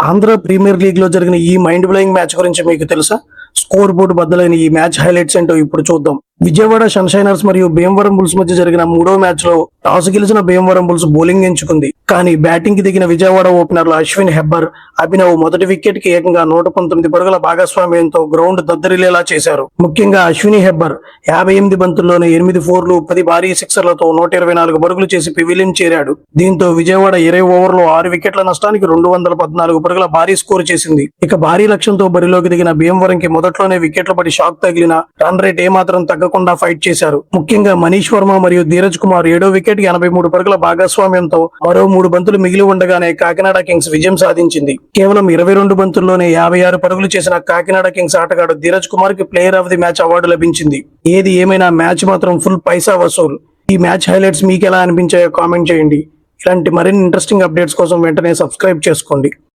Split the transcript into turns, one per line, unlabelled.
Andhra premier league లో జరిగిన ఈ మైండ్ బ్లోయింగ్ మ్యాచ్ గురించి మీకు తెలుసా? స్కోర్ బోర్డు బద్దలైన ఈ మ్యాచ్ హైలైట్స్ ఏంటో ఇప్పుడు చూద్దాం. విజయవాడ సన్షైనర్స్ మరియు భీమవరం బుల్స్ మధ్య జరిగిన మూడో మ్యాచ్ లో టాస్ గెలిచిన భీమవరం బుల్స్ బౌలింగ్ ఎంచుకుంది. కానీ బ్యాటింగ్ కి దిగిన విజయవాడ ఓపెనర్లు అశ్విన్, హెబ్బర్, అభినవ్ మొదటి వికెట్ కి ఏకంగా 119 పరుగుల భాగస్వామ్యంతో గ్రౌండ్ దద్దరిల్లేలా చేశారు. ముఖ్యంగా అశ్విని, హెబ్బర్ 58 బంతుల్లోనే 8 ఫోర్లు, 10 భారీ సిక్సర్లతో 124 పరుగులు చేసి పెవిలియన్ చేరాడు. దీంతో విజయవాడ 20 ఓవర్లో 6 వికెట్ల నష్టానికి 214 పరుగుల భారీ స్కోర్ చేసింది. ఇక భారీ లక్ష్యంతో బరిలోకి దిగిన భీమవరం కి మొదట్లోనే వికెట్లు పడి షాక్ తగిలిన రన్ రేట్ ఏమాత్రం తగ్గకుండా ఫైట్ చేశారు. ముఖ్యంగా మనీష్ వర్మ మరియు ధీరజ్ కుమార్ 7వ వికెట్ కి 83 పరుగుల భాగస్వామ్యంతో మరో 3 బంతులు మిగిలి ఉండగానే కాకినాడ కింగ్స్ విజయం సాధించింది. కేవలం 22 బంతుల్లోనే 56 పరుగులు చేసిన కాకినాడ కింగ్స్ ఆటగాడు ధీరజ్ కుమార్ కి player of the match award లభించింది. ఏది ఏమైనా మ్యాచ్ మాత్రం ఫుల్ పైసా వసూల్. ఈ మ్యాచ్ హైలైట్స్ మీకు ఎలా అనిపించాయో కామెంట్ చేయండి. ఇలాంటి మరిన్ని ఇంట్రెస్టింగ్ అప్డేట్స్ కోసం వెంటనే సబ్స్క్రైబ్ చేసుకోండి.